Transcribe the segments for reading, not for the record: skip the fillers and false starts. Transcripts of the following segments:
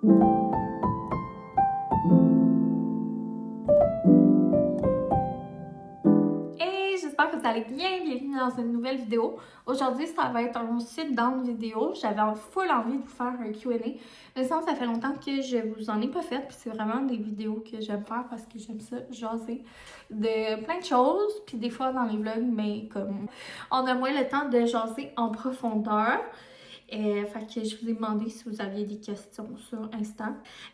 Hey, j'espère que vous allez bien. Bienvenue dans une nouvelle vidéo. Aujourd'hui, ça va être un sit-down vidéo. J'avais full envie de vous faire un Q&A. Mais ça fait longtemps que je vous en ai pas fait. Puis c'est vraiment des vidéos que j'aime faire parce que j'aime ça, jaser de plein de choses. Puis des fois dans les vlogs, mais comme on a moins le temps de jaser en profondeur. Fait que je vous ai demandé si vous aviez des questions sur Insta.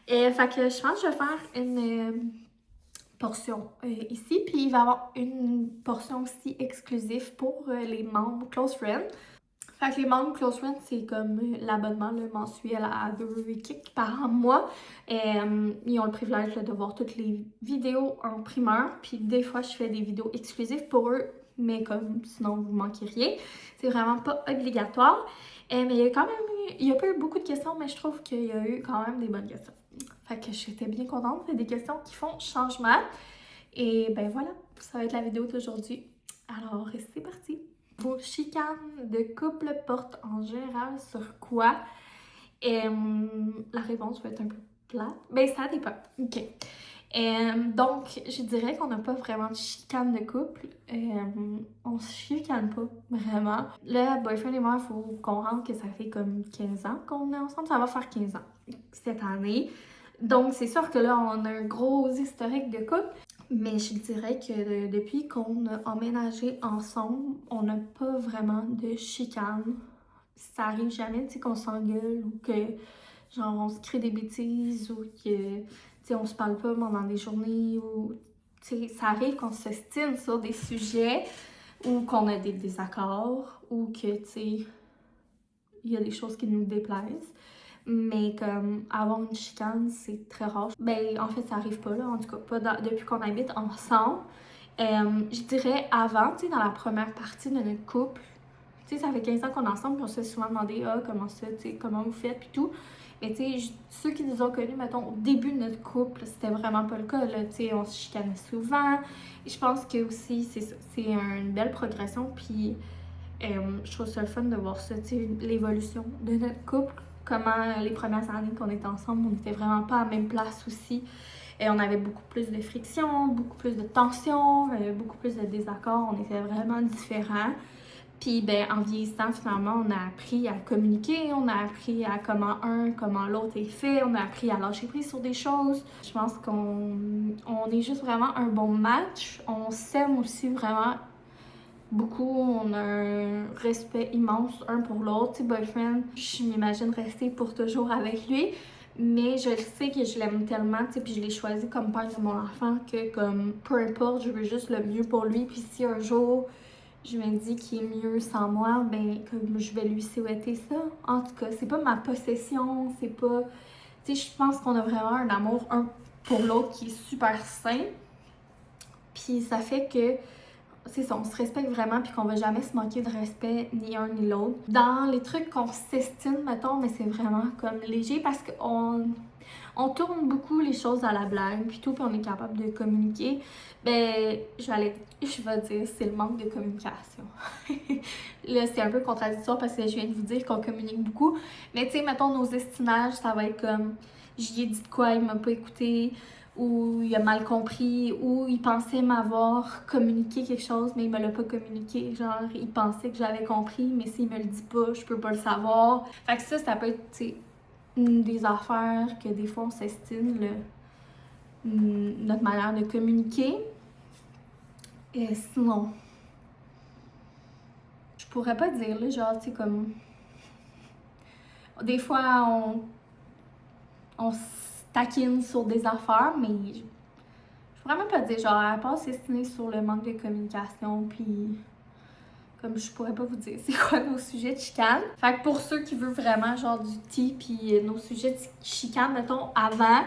Fait que je pense que je vais faire une portion ici, puis il va y avoir une portion aussi exclusive pour les membres Close Friends. Fait que les membres Close Friends, c'est comme l'abonnement mensuel à 2 kicks par mois. Ils ont le privilège de voir toutes les vidéos en primeur, puis des fois je fais des vidéos exclusives pour eux, mais comme sinon vous manquez rien. C'est vraiment pas obligatoire. Mais il y a quand même il y a pas eu beaucoup de questions, mais je trouve qu'il y a eu quand même des bonnes questions. Fait que j'étais bien contente. C'est des questions qui font changement. Et ben voilà, ça va être la vidéo d'aujourd'hui. Alors, c'est parti! Vos chicanes de couple portent en général sur quoi? La réponse va être un peu plate. Ben, ça dépend. OK. Donc, je dirais qu'on n'a pas vraiment de chicane de couple. On se chicane pas vraiment. Le boyfriend et moi, il faut comprendre que ça fait comme 15 ans qu'on est ensemble. Ça va faire 15 ans cette année. Donc, c'est sûr que là, on a un gros historique de couple. Mais je dirais que depuis qu'on a emménagé ensemble, on n'a pas vraiment de chicane. Ça arrive jamais, tu sais, qu'on s'engueule ou que, genre, on se crée des bêtises ou que, tu sais, on se parle pas pendant des journées ou, tu sais, ça arrive qu'on s'ostine sur des sujets ou qu'on a des désaccords ou que, tu sais, il y a des choses qui nous déplaisent. Mais comme avoir une chicane, c'est très rare. Ben, en fait, ça arrive pas, là. En tout cas, pas depuis qu'on habite ensemble. Je dirais avant, tu sais, dans la première partie de notre couple, tu sais, ça fait 15 ans qu'on est ensemble, puis on s'est souvent demandé, comment ça, tu sais, comment vous faites, puis tout. Mais tu sais, ceux qui nous ont connus, mettons, au début de notre couple, c'était vraiment pas le cas, là. Tu sais, on se chicanait souvent. Et je pense que aussi, c'est une belle progression, puis je trouve ça le fun de voir ça, tu sais, l'évolution de notre couple. Comment les premières années qu'on était ensemble, on n'était vraiment pas à la même place aussi. Et on avait beaucoup plus de friction, beaucoup plus de tension, beaucoup plus de désaccords. On était vraiment différents. Puis, ben, en vieillissant, finalement, on a appris à communiquer, on a appris à comment l'autre est fait, on a appris à lâcher prise sur des choses. Je pense qu'on est juste vraiment un bon match. On s'aime aussi vraiment beaucoup, on a un respect immense un pour l'autre. Tu sais, boyfriend, je m'imagine rester pour toujours avec lui, mais je sais que je l'aime tellement, tu sais, puis je l'ai choisi comme père de mon enfant que comme peu importe, je veux juste le mieux pour lui. Puis si un jour je me dis qu'il est mieux sans moi, ben comme je vais lui souhaiter ça. En tout cas, c'est pas ma possession, c'est pas, tu sais, je pense qu'on a vraiment un amour un pour l'autre qui est super sain. Puis ça fait que c'est ça, on se respecte vraiment puis qu'on va jamais se manquer de respect ni un ni l'autre. Dans les trucs qu'on s'estime, mettons, mais c'est vraiment comme léger parce qu'on tourne beaucoup les choses à la blague puis tout, puis on est capable de communiquer. Ben, je vais dire, c'est le manque de communication. Là, c'est un peu contradictoire parce que je viens de vous dire qu'on communique beaucoup. Mais tu sais, mettons, nos estinages, ça va être comme, j'y ai dit de quoi, il m'a pas écouté, ou il a mal compris, ou il pensait m'avoir communiqué quelque chose, mais il me l'a pas communiqué. Genre, il pensait que j'avais compris, mais s'il me le dit pas, je peux pas le savoir. Fait que ça peut être, tu sais, des affaires que des fois on s'estime, notre manière de communiquer. Et sinon, je pourrais pas dire, là, genre, tu sais, comme. Des fois, on se taquine sur des affaires, mais je pourrais même pas dire, genre, à part s'estimer sur le manque de communication, puis comme je pourrais pas vous dire c'est quoi nos sujets de chicane. Fait que pour ceux qui veulent vraiment, genre, du tea, puis nos sujets de chicane, mettons, avant,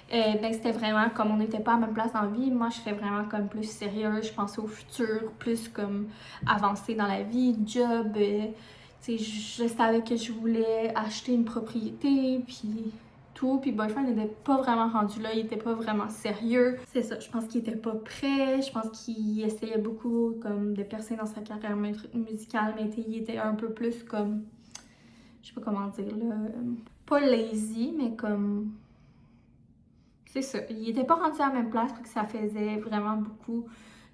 ben c'était vraiment comme on n'était pas à la même place en vie. Moi, je serais vraiment comme plus sérieuse, je pensais au futur, plus comme avancer dans la vie, job, tu sais, je savais que je voulais acheter une propriété, puis tout. Puis boyfriend n'était pas vraiment rendu là, il était pas vraiment sérieux. C'est ça, je pense qu'il était pas prêt, je pense qu'il essayait beaucoup comme de percer dans sa carrière musicale, mais il était un peu plus comme, je sais pas comment dire là, pas lazy, mais comme... C'est ça, il était pas rendu à la même place parce que ça faisait vraiment beaucoup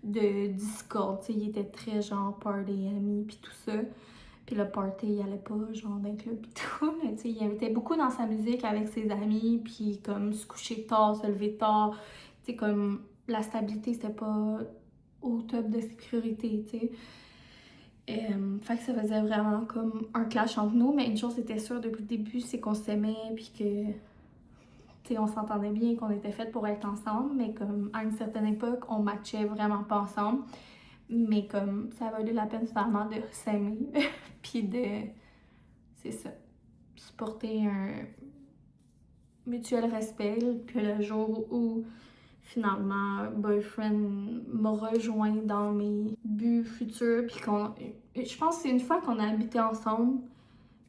de discorde, tu sais, il était très genre party, amis, puis tout ça. Puis le party, il allait pas genre d'un club pis tout, mais tu sais, il était beaucoup dans sa musique avec ses amis, puis comme se coucher tard, se lever tard, tu sais, comme la stabilité, c'était pas au top de ses priorités, tu sais. Fait que ça faisait vraiment comme un clash entre nous, mais une chose était sûre depuis le début, c'est qu'on s'aimait, puis que, tu sais, on s'entendait bien, qu'on était faites pour être ensemble, mais comme à une certaine époque, on matchait vraiment pas ensemble. Mais comme ça valait la peine finalement de s'aimer, puis de, c'est ça, supporter un mutuel respect. Puis le jour où finalement boyfriend m'a rejoint dans mes buts futurs, puis je pense que c'est une fois qu'on a habité ensemble,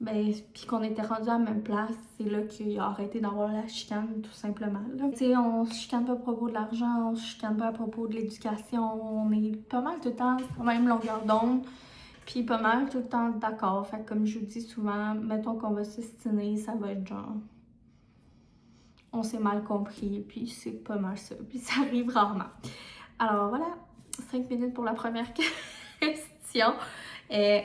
ben, puis qu'on était rendu à la même place, c'est là qu'il a arrêté d'avoir la chicane, tout simplement. Tu sais, on se chicane pas à propos de l'argent, on se chicane pas à propos de l'éducation, on est pas mal tout le temps sur la même longueur d'onde, puis pas mal tout le temps d'accord. Fait que comme je vous dis souvent, mettons qu'on va s'estiner, ça va être genre... On s'est mal compris, puis c'est pas mal ça, puis ça arrive rarement. Alors voilà, 5 minutes pour la première question.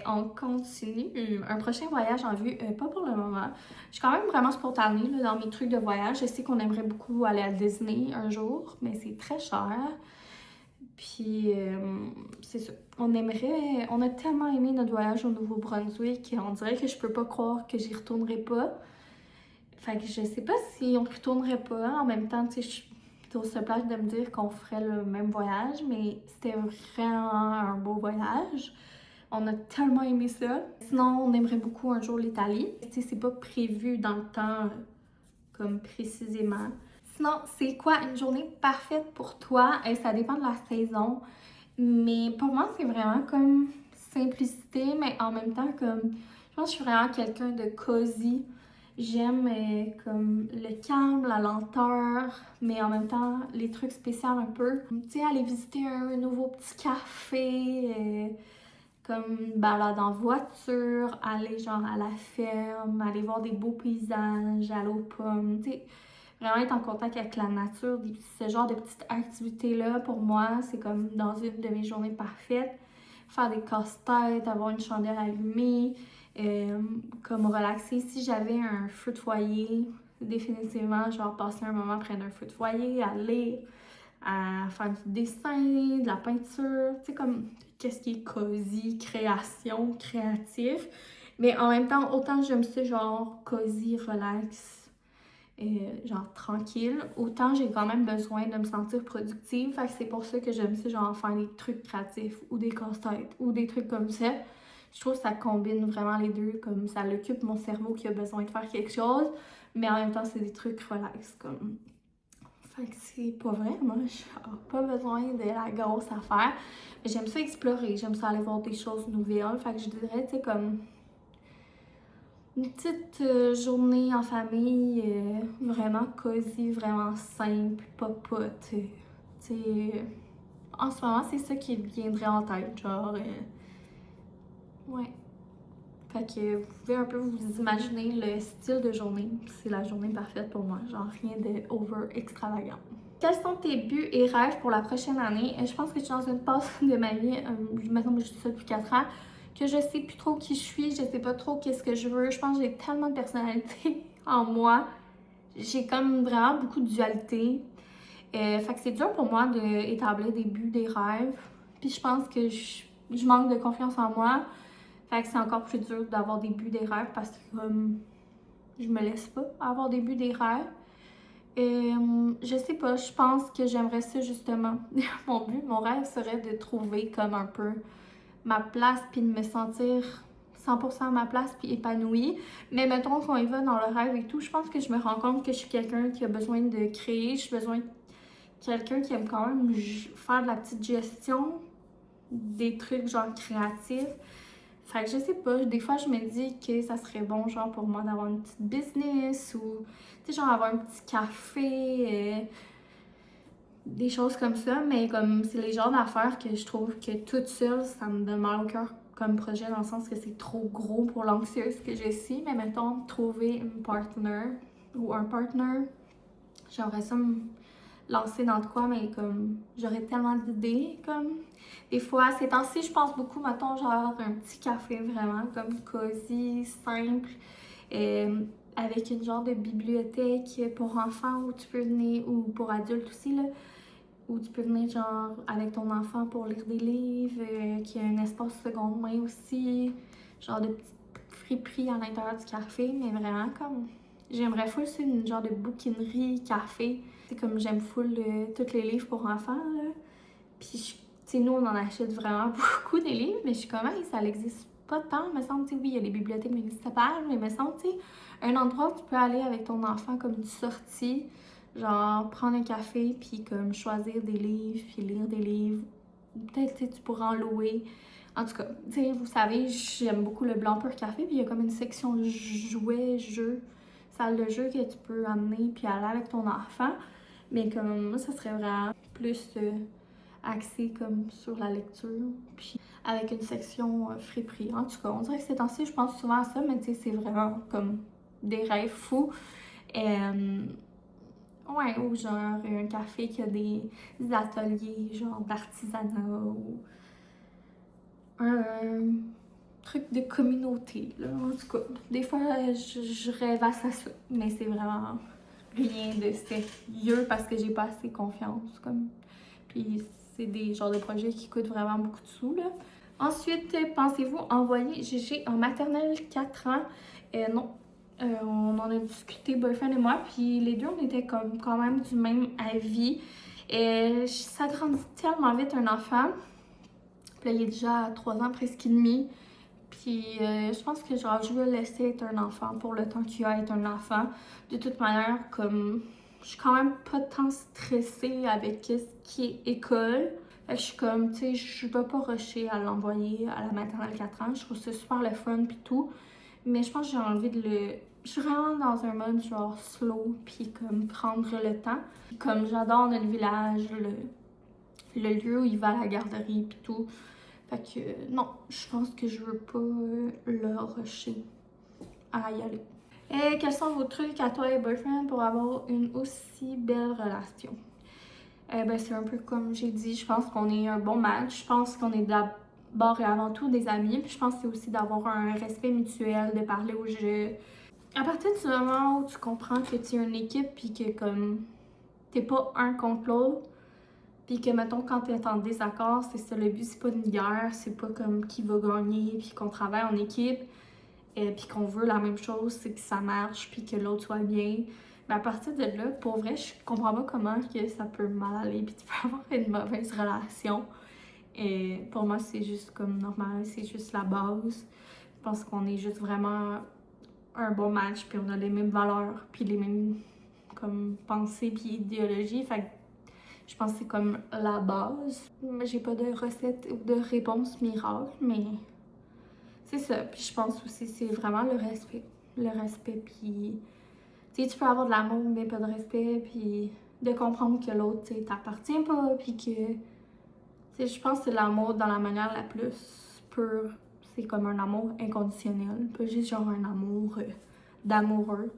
On continue. Un prochain voyage en vue, pas pour le moment. Je suis quand même vraiment spontanée là, dans mes trucs de voyage. Je sais qu'on aimerait beaucoup aller à Disney un jour, mais c'est très cher. Puis, c'est ça. On a tellement aimé notre voyage au Nouveau-Brunswick, on dirait que je peux pas croire que j'y retournerai pas. Fait que je sais pas si on retournerait pas. En même temps, tu sais, je suis plutôt sur place de me dire qu'on ferait le même voyage, mais c'était vraiment un beau voyage. On a tellement aimé ça. Sinon, on aimerait beaucoup un jour l'Italie. Tu sais, c'est pas prévu dans le temps, comme précisément. Sinon, c'est quoi une journée parfaite pour toi? Ça dépend de la saison. Mais pour moi, c'est vraiment comme simplicité, mais en même temps, comme... Je pense que je suis vraiment quelqu'un de cosy. J'aime comme le calme, la lenteur, mais en même temps, les trucs spéciaux un peu. Tu sais, aller visiter un nouveau petit café, comme une balade en voiture, aller genre à la ferme, aller voir des beaux paysages, aller aux pommes, tu sais, vraiment être en contact avec la nature, ce genre de petites activités-là, pour moi, c'est comme dans une de mes journées parfaites. Faire des casse-têtes, avoir une chandelle allumée, comme relaxer. Si j'avais un feu de foyer, définitivement, genre passer un moment près d'un feu de foyer, à lire, à faire du dessin, de la peinture, tu sais, comme qu'est-ce qui est cosy, création, créatif. Mais en même temps, autant j'aime ça, genre cosy, relax, genre tranquille, autant j'ai quand même besoin de me sentir productive. Fait que c'est pour ça que j'aime ça, genre faire des trucs créatifs ou des casse-têtes ou des trucs comme ça. Je trouve que ça combine vraiment les deux, comme ça l'occupe mon cerveau qui a besoin de faire quelque chose, mais en même temps, c'est des trucs relax, comme... Fait que c'est pas vrai, moi, j'ai pas besoin de la grosse affaire. Mais j'aime ça explorer, j'aime ça aller voir des choses nouvelles. Fait que je dirais, tu sais, comme une petite journée en famille, vraiment cosy, vraiment simple, popote. Tu sais, en ce moment, c'est ça qui me viendrait en tête, genre, ouais. Fait que vous pouvez un peu vous imaginer le style de journée. C'est la journée parfaite pour moi, genre rien de over extravagant. Quels sont tes buts et rêves pour la prochaine année? Je pense que je suis dans une phase de ma vie, maintenant que je suis ça depuis 4 ans, que je sais plus trop qui je suis, je sais pas trop qu'est-ce que je veux. Je pense que j'ai tellement de personnalité en moi. J'ai comme vraiment beaucoup de dualité. Fait que c'est dur pour moi d'établir des buts, des rêves. Puis je pense que je manque de confiance en moi. Fait que c'est encore plus dur d'avoir des buts, des rêves parce que je me laisse pas avoir des buts, des rêves. Je sais pas, je pense que j'aimerais ça justement. Mon but, mon rêve serait de trouver comme un peu ma place puis de me sentir 100% à ma place puis épanouie. Mais mettons qu'on y va dans le rêve et tout, je pense que je me rends compte que je suis quelqu'un qui a besoin de créer, je suis besoin de quelqu'un qui aime quand même faire de la petite gestion, des trucs genre créatifs. Fait que je sais pas, des fois je me dis que ça serait bon genre pour moi d'avoir une petite business ou tu sais genre avoir un petit café, des choses comme ça, mais comme c'est les genres d'affaires que je trouve que toute seule ça me donne mal au cœur comme projet dans le sens que c'est trop gros pour l'anxieuse que je suis, mais mettons, trouver une partner ou un partner, j'aimerais ça me lancer dans de quoi, mais comme j'aurais tellement d'idées, comme des fois, ces temps-ci, je pense beaucoup, mettons, genre un petit café vraiment comme cosy, simple, avec une genre de bibliothèque pour enfants où tu peux venir, ou pour adultes aussi, là, où tu peux venir genre avec ton enfant pour lire des livres, qui a un espace seconde main aussi, genre de petites friperies à l'intérieur du café, mais vraiment comme j'aimerais full c'est une genre de bouquinerie café. C'est comme j'aime full tous les livres pour enfants là. Puis tu sais nous on en achète vraiment beaucoup des livres, mais je suis comme hey, ça n'existe pas tant, me semble, tu sais oui, il y a les bibliothèques municipales, mais me semble, tu sais, un endroit où tu peux aller avec ton enfant comme une sortie. Genre, prendre un café, puis comme choisir des livres, puis lire des livres. Peut-être, tu pourras en louer. En tout cas, tu sais, vous savez, j'aime beaucoup le Blanc Pur Café, puis il y a comme une section jouets, jeux, salle de jeu que tu peux amener, puis aller avec ton enfant. Mais comme moi, ça serait vraiment plus axé comme sur la lecture, puis avec une section friperie. En tout cas, on dirait que ces temps-ci, je pense souvent à ça, mais tu sais, c'est vraiment comme des rêves fous. Ouais, ou genre un café qui a des ateliers genre d'artisanat ou un truc de communauté, là. En tout cas, des fois, je rêve à ça, mais c'est vraiment rien de sérieux parce que j'ai pas assez confiance, comme. Puis c'est des genres de projets qui coûtent vraiment beaucoup de sous, là. Ensuite, pensez-vous envoyer Gégé en maternelle 4 ans? Non. On en a discuté, boyfriend et moi, puis les deux, on était comme quand même du même avis. Ça grandit tellement vite, un enfant. Puis là, il est déjà à 3 ans, presque et demi. Puis je pense que genre, je veux le laisser être un enfant pour le temps qu'il a à être un enfant. De toute manière, comme je suis quand même pas tant stressée avec ce qui est école. Fait que je suis comme, tu sais, je vais pas rusher à l'envoyer à la maternelle 4 ans. Je trouve ça super le fun puis tout. Mais je pense que j'ai envie de le... Je suis vraiment dans un mode genre slow, puis comme prendre le temps. Comme j'adore notre village, le lieu où il va à la garderie, puis tout. Fait que non, je pense que je veux pas le rusher à y aller. Et quels sont vos trucs à toi et boyfriend pour avoir une aussi belle relation? Ben c'est un peu comme j'ai dit, je pense qu'on est un bon match. Je pense qu'on est d'abord et avant tout des amis. Puis je pense que c'est aussi d'avoir un respect mutuel, de parler au jeu. À partir du moment où tu comprends que tu es une équipe puis que comme t'es pas un contre l'autre, puis que mettons quand t'es en désaccord, c'est ça le but, c'est pas une guerre, c'est pas comme qui va gagner puis qu'on travaille en équipe et puis qu'on veut la même chose, c'est que ça marche puis que l'autre soit bien. Mais à partir de là, pour vrai, je comprends pas comment que ça peut mal aller puis tu peux avoir une mauvaise relation. Et pour moi, c'est juste comme normal, c'est juste la base. Je pense qu'on est juste vraiment un bon match, puis on a les mêmes valeurs, puis les mêmes comme pensées, puis idéologies. Fait que je pense que c'est comme la base. J'ai pas de recette ou de réponse miracle, mais c'est ça. Puis je pense aussi c'est vraiment le respect. Le respect, puis tu sais, tu peux avoir de l'amour, mais pas de respect, puis de comprendre que l'autre, tu sais, t'appartient pas, puis que... Tu sais, je pense que c'est l'amour dans la manière la plus pure. C'est comme un amour inconditionnel, pas juste genre un amour d'amoureux.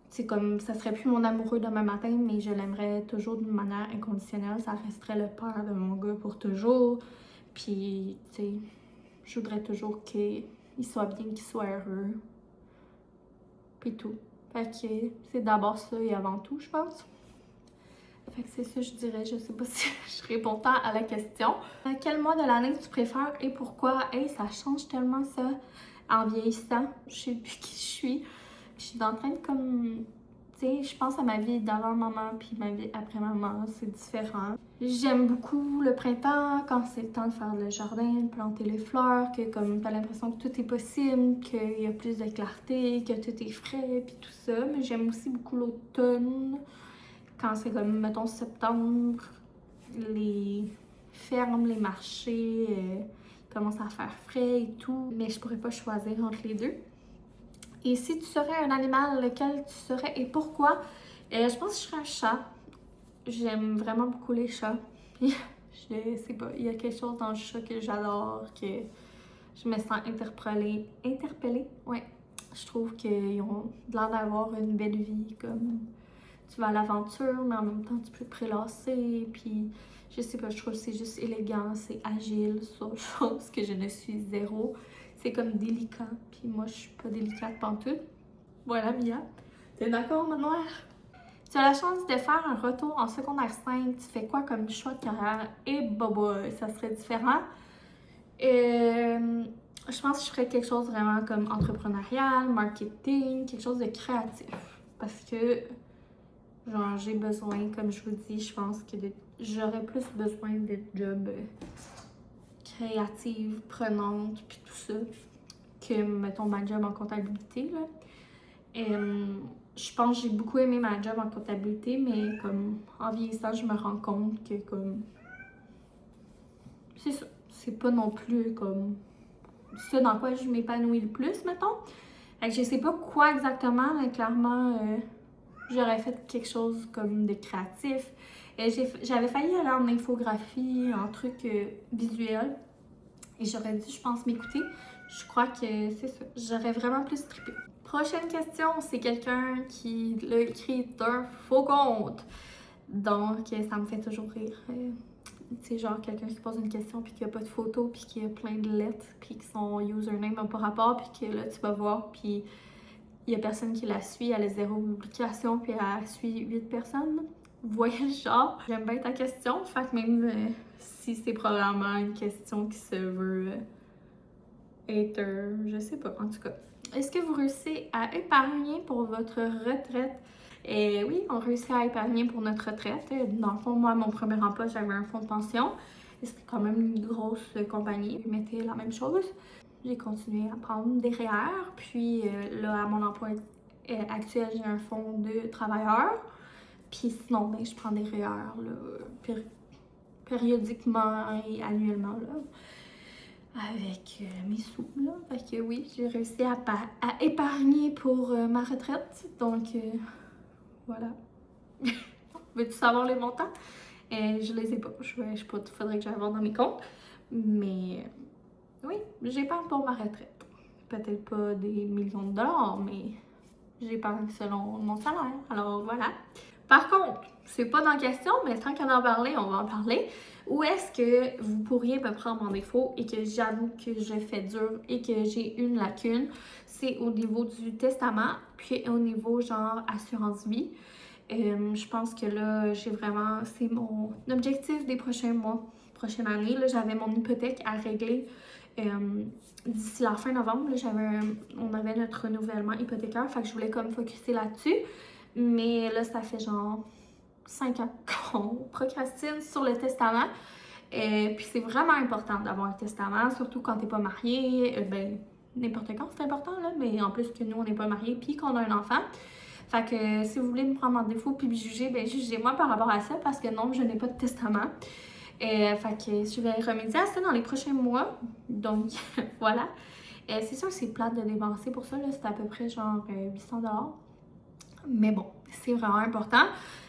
C'est comme, ça serait plus mon amoureux demain matin, mais je l'aimerais toujours d'une manière inconditionnelle. Ça resterait le père de mon gars pour toujours. Puis, tu sais, je voudrais toujours qu'il soit bien, qu'il soit heureux. Puis tout. Fait que c'est d'abord ça et avant tout, je pense. Fait que c'est ça, je dirais. Je sais pas si je réponds tant à la question. Quel mois de l'année tu préfères et pourquoi? Hey, ça change tellement ça en vieillissant. Je sais plus qui je suis. Je suis en train de comme... Tu sais, je pense à ma vie d'avant maman puis ma vie après maman, c'est différent. J'aime beaucoup le printemps, quand c'est le temps de faire le jardin, de planter les fleurs, que comme t'as l'impression que tout est possible, qu'il y a plus de clarté, que tout est frais puis tout ça. Mais j'aime aussi beaucoup l'automne, quand c'est comme, mettons, septembre, les fermes, les marchés commencent à faire frais et tout. Mais je pourrais pas choisir entre les deux. Et si tu serais un animal, lequel tu serais et pourquoi? Je pense que je serais un chat. J'aime vraiment beaucoup les chats. Je sais pas, il y a quelque chose dans le chat que j'adore, que je me sens interpellée, ouais. Je trouve qu'ils ont l'air d'avoir une belle vie, comme tu vas à l'aventure, mais en même temps tu peux te prélasser, puis je sais pas, je trouve que c'est juste élégant, c'est agile, chose que je ne suis zéro. C'est comme délicat, puis moi je suis pas délicate pantoute. Voilà Mia, t'es d'accord Manoir? Tu as la chance de faire un retour en secondaire 5, tu fais quoi comme choix de carrière? Et bah, ça serait différent. Je pense que je ferais quelque chose vraiment comme entrepreneurial, marketing, quelque chose de créatif. Parce que, genre, j'ai besoin, comme je vous dis, je pense que j'aurais plus besoin de jobs créatifs, prenantes, puis tout ça, que, mettons, ma job en comptabilité, là. Je pense que j'ai beaucoup aimé ma job en comptabilité, mais comme en vieillissant, je me rends compte que comme c'est ça, c'est pas non plus comme ça dans quoi je m'épanouis le plus, mettons. Fait que je sais pas quoi exactement, mais clairement, j'aurais fait quelque chose comme de créatif. J'avais failli aller en infographie, en truc visuel, et j'aurais dû, je pense, m'écouter. Je crois que c'est ça, j'aurais vraiment plus trippé. Prochaine question, c'est quelqu'un qui l'a écrit d'un faux compte. Donc, ça me fait toujours rire. C'est genre quelqu'un qui pose une question puis qu'il n'y a pas de photo puis qu'il y a plein de lettres puis que son username n'a pas rapport puis que là, tu vas voir puis il n'y a personne qui la suit, elle a 0 publication puis elle suit 8 personnes. Vous voyez le genre? J'aime bien ta question, fait que même si c'est probablement une question qui se veut hater, je sais pas, en tout cas. Est-ce que vous réussissez à épargner pour votre retraite? Et oui, on réussit à épargner pour notre retraite. Dans le fond, moi, mon premier emploi, j'avais un fonds de pension. C'était quand même une grosse compagnie. Ils mettaient la même chose. J'ai continué à prendre des REER. Puis là, à mon emploi actuel, j'ai un fonds de travailleurs. Puis sinon, ben, je prends des REER là, périodiquement et annuellement. Là. Avec mes sous, là. Fait que oui, j'ai réussi à épargner pour ma retraite. Donc, voilà. Veux-tu savoir les montants? Je les ai pas. Je sais pas, il faudrait que j'aille voir dans mes comptes. Mais oui, j'épargne pour ma retraite. Peut-être pas des millions de dollars, mais j'épargne selon mon salaire. Alors voilà. Par contre, c'est pas dans la question, mais tant qu'on en parler, on va en parler. Où est-ce que vous pourriez me prendre en défaut et que j'avoue que je fais dur et que j'ai une lacune? C'est au niveau du testament, puis au niveau genre assurance vie. Je pense que là, j'ai vraiment, c'est mon objectif des prochains mois, prochaine année. Là, j'avais mon hypothèque à régler d'ici la fin novembre. Là, on avait notre renouvellement hypothécaire, fait que je voulais comme focusser là-dessus. Mais là, ça fait genre 5 ans qu'on procrastine sur le testament. Puis c'est vraiment important d'avoir un testament, surtout quand t'es pas marié. Ben, n'importe quand, c'est important, là. Mais en plus que nous, on n'est pas mariés, puis qu'on a un enfant. Fait que si vous voulez me prendre en défaut puis me juger, ben jugez-moi par rapport à ça parce que non, je n'ai pas de testament. Fait que je vais remédier à ça dans les prochains mois. Donc voilà. C'est sûr que c'est plate de dépenser pour ça, là. C'est à peu près genre 800 $. Mais bon, c'est vraiment important.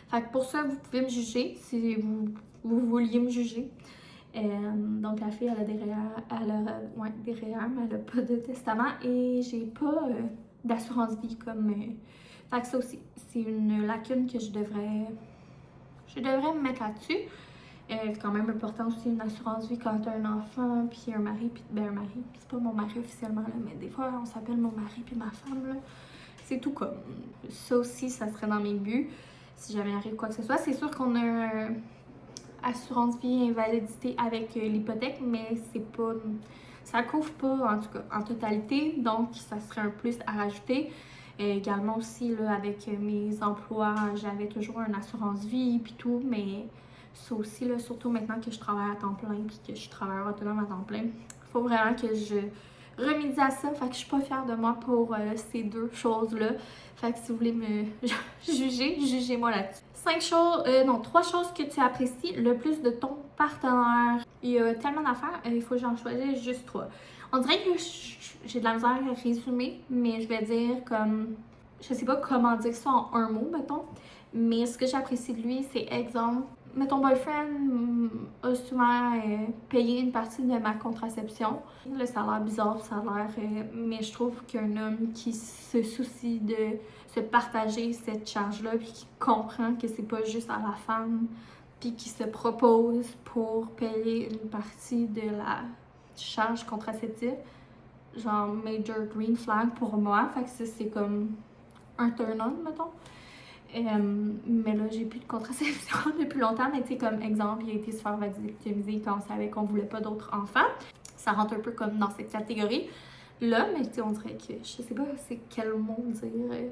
Fait que pour ça, vous pouvez me juger si vous vouliez me juger. Donc la fille, elle a des REER, des REER, mais elle a pas de testament et j'ai pas d'assurance vie comme... Fait que ça aussi, c'est une lacune que je devrais me mettre là-dessus. C'est quand même important aussi une assurance vie quand t'as un enfant, puis un mari, puis un mari. C'est pas mon mari officiellement, là, mais des fois, on s'appelle mon mari puis ma femme, là. C'est tout comme. Ça aussi, ça serait dans mes buts, si jamais arrive quoi que ce soit. C'est sûr qu'on a une assurance vie invalidité avec l'hypothèque, mais c'est pas... Ça couvre pas, en tout cas, en totalité, donc ça serait un plus à rajouter. Également aussi, là, avec mes emplois, j'avais toujours une assurance vie puis tout, mais ça aussi, là, surtout maintenant que je travaille à temps plein puis que je suis travailleur autonome à temps plein, il faut vraiment que je remédie à ça. Fait que je suis pas fière de moi pour ces deux choses-là. Fait que si vous voulez me juger, jugez-moi là-dessus. 3 choses que tu apprécies le plus de ton partenaire. Il y a tellement d'affaires, il faut que j'en choisisse juste 3. On dirait que j'ai de la misère à résumer, mais je vais dire comme... Je sais pas comment dire ça en un mot, mettons. Mais ce que j'apprécie de lui, c'est exemple, mais ton boyfriend a souvent payé une partie de ma contraception. Là, ça a l'air bizarre, ça a l'air... mais je trouve qu'un homme qui se soucie de se partager cette charge-là, puis qui comprend que c'est pas juste à la femme, puis qui se propose pour payer une partie de la charge contraceptive, genre major green flag pour moi. Fait que ça, c'est comme un turn-on, mettons. Mais là, j'ai plus de contraception depuis longtemps. Mais tu sais, comme exemple, il a été se faire vasectomiser quand on savait qu'on voulait pas d'autres enfants. Ça rentre un peu comme dans cette catégorie-là. Mais tu sais, on dirait que je sais pas c'est quel mot dire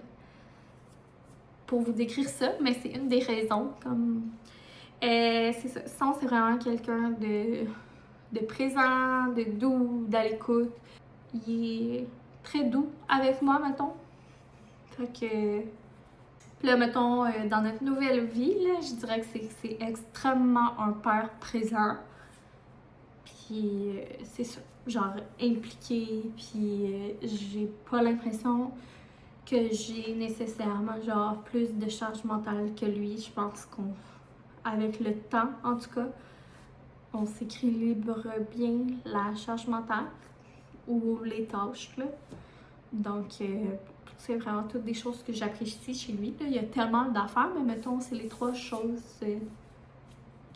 pour vous décrire ça. Mais c'est une des raisons. Comme c'est ça. Sinon, c'est vraiment quelqu'un de présent, de doux, d'à l'écoute. Il est très doux avec moi, mettons. Fait que... Là, mettons, dans notre nouvelle vie, là, je dirais que c'est extrêmement un père présent. Puis c'est ça, genre impliqué. Puis j'ai pas l'impression que j'ai nécessairement genre plus de charge mentale que lui. Je pense qu'avec le temps, en tout cas, on s'équilibre bien la charge mentale ou les tâches, là. Donc, c'est vraiment toutes des choses que j'apprécie chez lui. Là. Il y a tellement d'affaires, mais mettons, c'est les 3 choses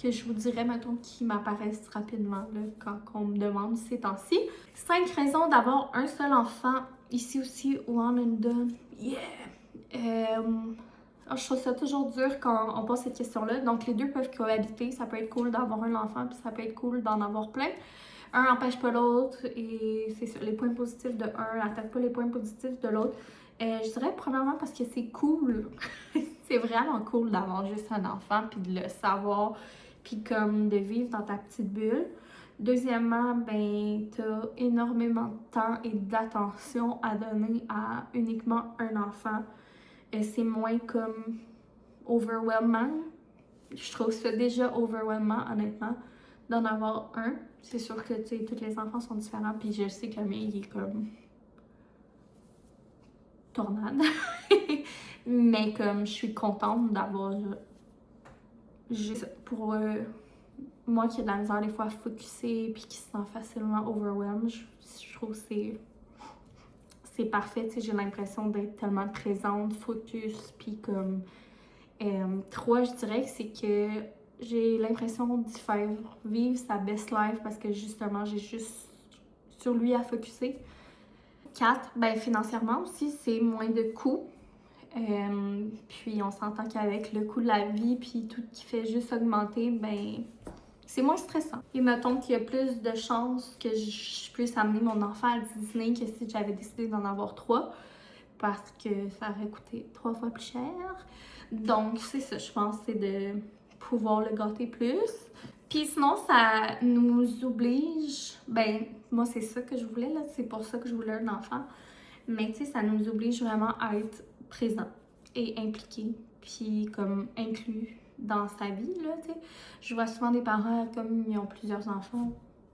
que je vous dirais, mettons, qui m'apparaissent rapidement là, quand on me demande ces temps-ci. 5 raisons d'avoir un seul enfant, ici aussi, one and done. Yeah! Je trouve ça toujours dur quand on pose cette question-là. Donc, les deux peuvent cohabiter. Ça peut être cool d'avoir un enfant, puis ça peut être cool d'en avoir plein. Un n'empêche pas l'autre, et c'est ça, les points positifs de un n'attaquent pas les points positifs de l'autre. Je dirais premièrement parce que c'est cool. C'est vraiment cool d'avoir juste un enfant, puis de le savoir, puis comme de vivre dans ta petite bulle. Deuxièmement, ben, t'as énormément de temps et d'attention à donner à uniquement un enfant. C'est moins comme overwhelming. Je trouve ça déjà overwhelming, honnêtement, d'en avoir un. C'est sûr que, tu sais, tous les enfants sont différents, puis je sais que le mien, il est comme... tornade. Mais comme je suis contente d'avoir... Juste pour moi qui ai de la misère des fois à focusser, puis qui se sent facilement overwhelmed, je trouve que c'est parfait, tu sais, j'ai l'impression d'être tellement présente, focus, puis comme... 3, je dirais que c'est que j'ai l'impression d'y faire vivre sa best life parce que justement, j'ai juste sur lui à focuser. 4, ben financièrement aussi, c'est moins de coûts. Puis on s'entend qu'avec le coût de la vie puis tout qui fait juste augmenter, ben c'est moins stressant. Et mettons qu'il y a plus de chances que je puisse amener mon enfant à Disney que si j'avais décidé d'en avoir 3 parce que ça aurait coûté 3 fois plus cher. Donc c'est ça, je pense, c'est de pouvoir le gâter plus. Puis sinon, ça nous oblige, ben moi c'est ça que je voulais, là, c'est pour ça que je voulais un enfant. Mais tu sais, ça nous oblige vraiment à être présent et impliqué, puis comme inclus dans sa vie, là, tu sais. Je vois souvent des parents, comme ils ont plusieurs enfants,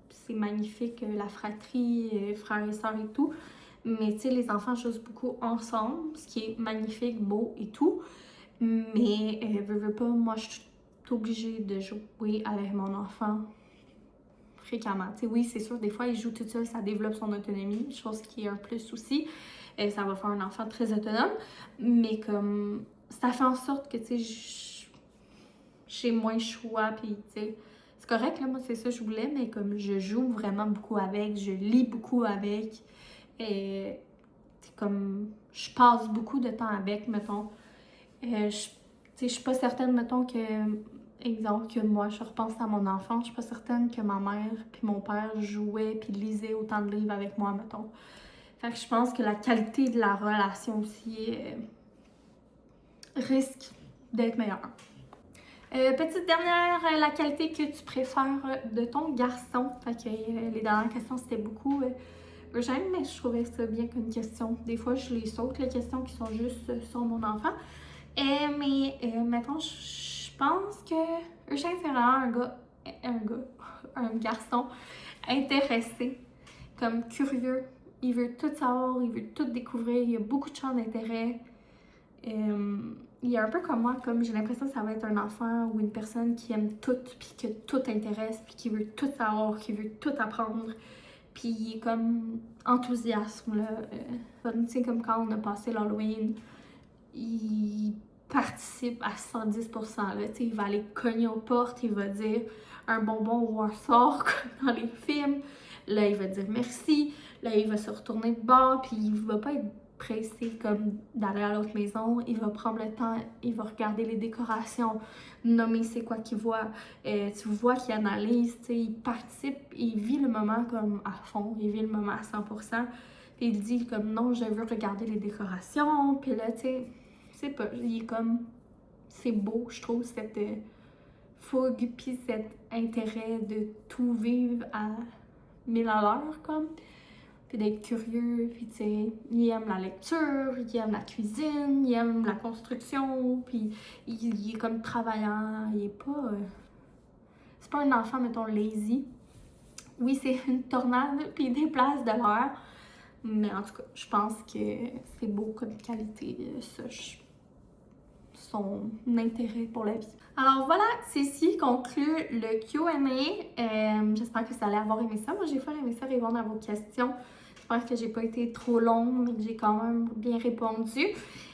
c'est magnifique, la fratrie, frères et sœurs et tout. Mais tu sais, les enfants jouent beaucoup ensemble, ce qui est magnifique, beau et tout. Mais, veux pas, moi, je suis obligée de jouer avec mon enfant fréquemment. Tu sais, oui, c'est sûr, des fois, il joue tout seul, ça développe son autonomie, chose qui est un plus aussi. Ça va faire un enfant très autonome, mais comme ça fait en sorte que, tu sais, j'ai moins le choix, puis, tu sais, c'est correct, là, moi, c'est ça que je voulais, mais comme je joue vraiment beaucoup avec, je lis beaucoup avec, et comme je passe beaucoup de temps avec, mettons. Tu sais, je suis pas certaine, mettons, que, exemple, que moi, je repense à mon enfant, je suis pas certaine que ma mère puis mon père jouaient puis lisaient autant de livres avec moi, mettons. Fait que je pense que la qualité de la relation aussi risque d'être meilleure. Petite dernière, la qualité que tu préfères de ton garçon. Fait que les dernières questions, c'était beaucoup Eugène, mais je trouvais ça bien comme question. Des fois, je les saute, les questions qui sont juste sur mon enfant. Mais mettons, je pense que Eugène, c'est vraiment un garçon intéressé, comme curieux. Il veut tout savoir, il veut tout découvrir, il a beaucoup de champs d'intérêt. il est un peu comme moi, comme j'ai l'impression que ça va être un enfant ou une personne qui aime tout, puis que tout intéresse, puis qui veut tout savoir, qui veut tout apprendre. Puis il est comme enthousiasme, là. Tu sais, comme quand on a passé l'Halloween, il participe à 110%, là. Tu sais, il va aller cogner aux portes, il va dire un bonbon ou un sort, comme dans les films. Là, il va dire merci. Là, il va se retourner de bord, puis il va pas être pressé comme d'aller à l'autre maison. Il va prendre le temps, il va regarder les décorations, nommer c'est quoi qu'il voit. Tu vois qu'il analyse, tu sais, il participe, il vit le moment comme à fond, il vit le moment à 100%. Puis il dit comme non, je veux regarder les décorations. Puis là, tu sais, c'est pas, il est comme, c'est beau, je trouve, cette fougue, puis cet intérêt de tout vivre à 1000 à l'heure, comme. Puis d'être curieux, puis tu sais, il aime la lecture, il aime la cuisine, il aime la construction, puis il est comme travaillant, il est pas... c'est pas un enfant, mettons, lazy. Oui, c'est une tornade, puis il déplace de l'air, mais en tout cas, je pense que c'est beau comme qualité, ça, son intérêt pour la vie. Alors voilà, ceci conclut le Q&A. J'espère que vous allez avoir aimé ça. Moi, j'ai fait aimé ça répondre à vos questions. J'espère que j'ai pas été trop longue, mais que j'ai quand même bien répondu.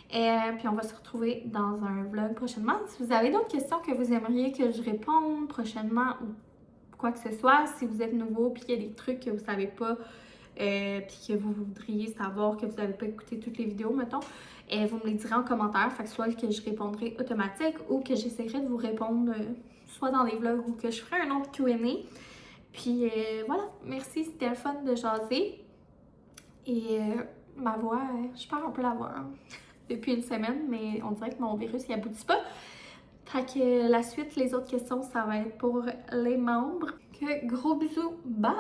Puis on va se retrouver dans un vlog prochainement. Si vous avez d'autres questions que vous aimeriez que je réponde prochainement ou quoi que ce soit, si vous êtes nouveau puis qu'il y a des trucs que vous savez pas, puis que vous voudriez savoir, que vous n'avez pas écouté toutes les vidéos, mettons, vous me les direz en commentaire, fait que soit que je répondrai automatique ou que j'essaierai de vous répondre soit dans les vlogs ou que je ferai un autre Q&A. Puis voilà, merci, c'était le fun de jaser. Et ma voix, je perds un peu la voix hein, depuis une semaine, mais on dirait que mon virus, il aboutit pas. Fait que la suite, les autres questions, ça va être pour les membres. Que gros bisous, bye!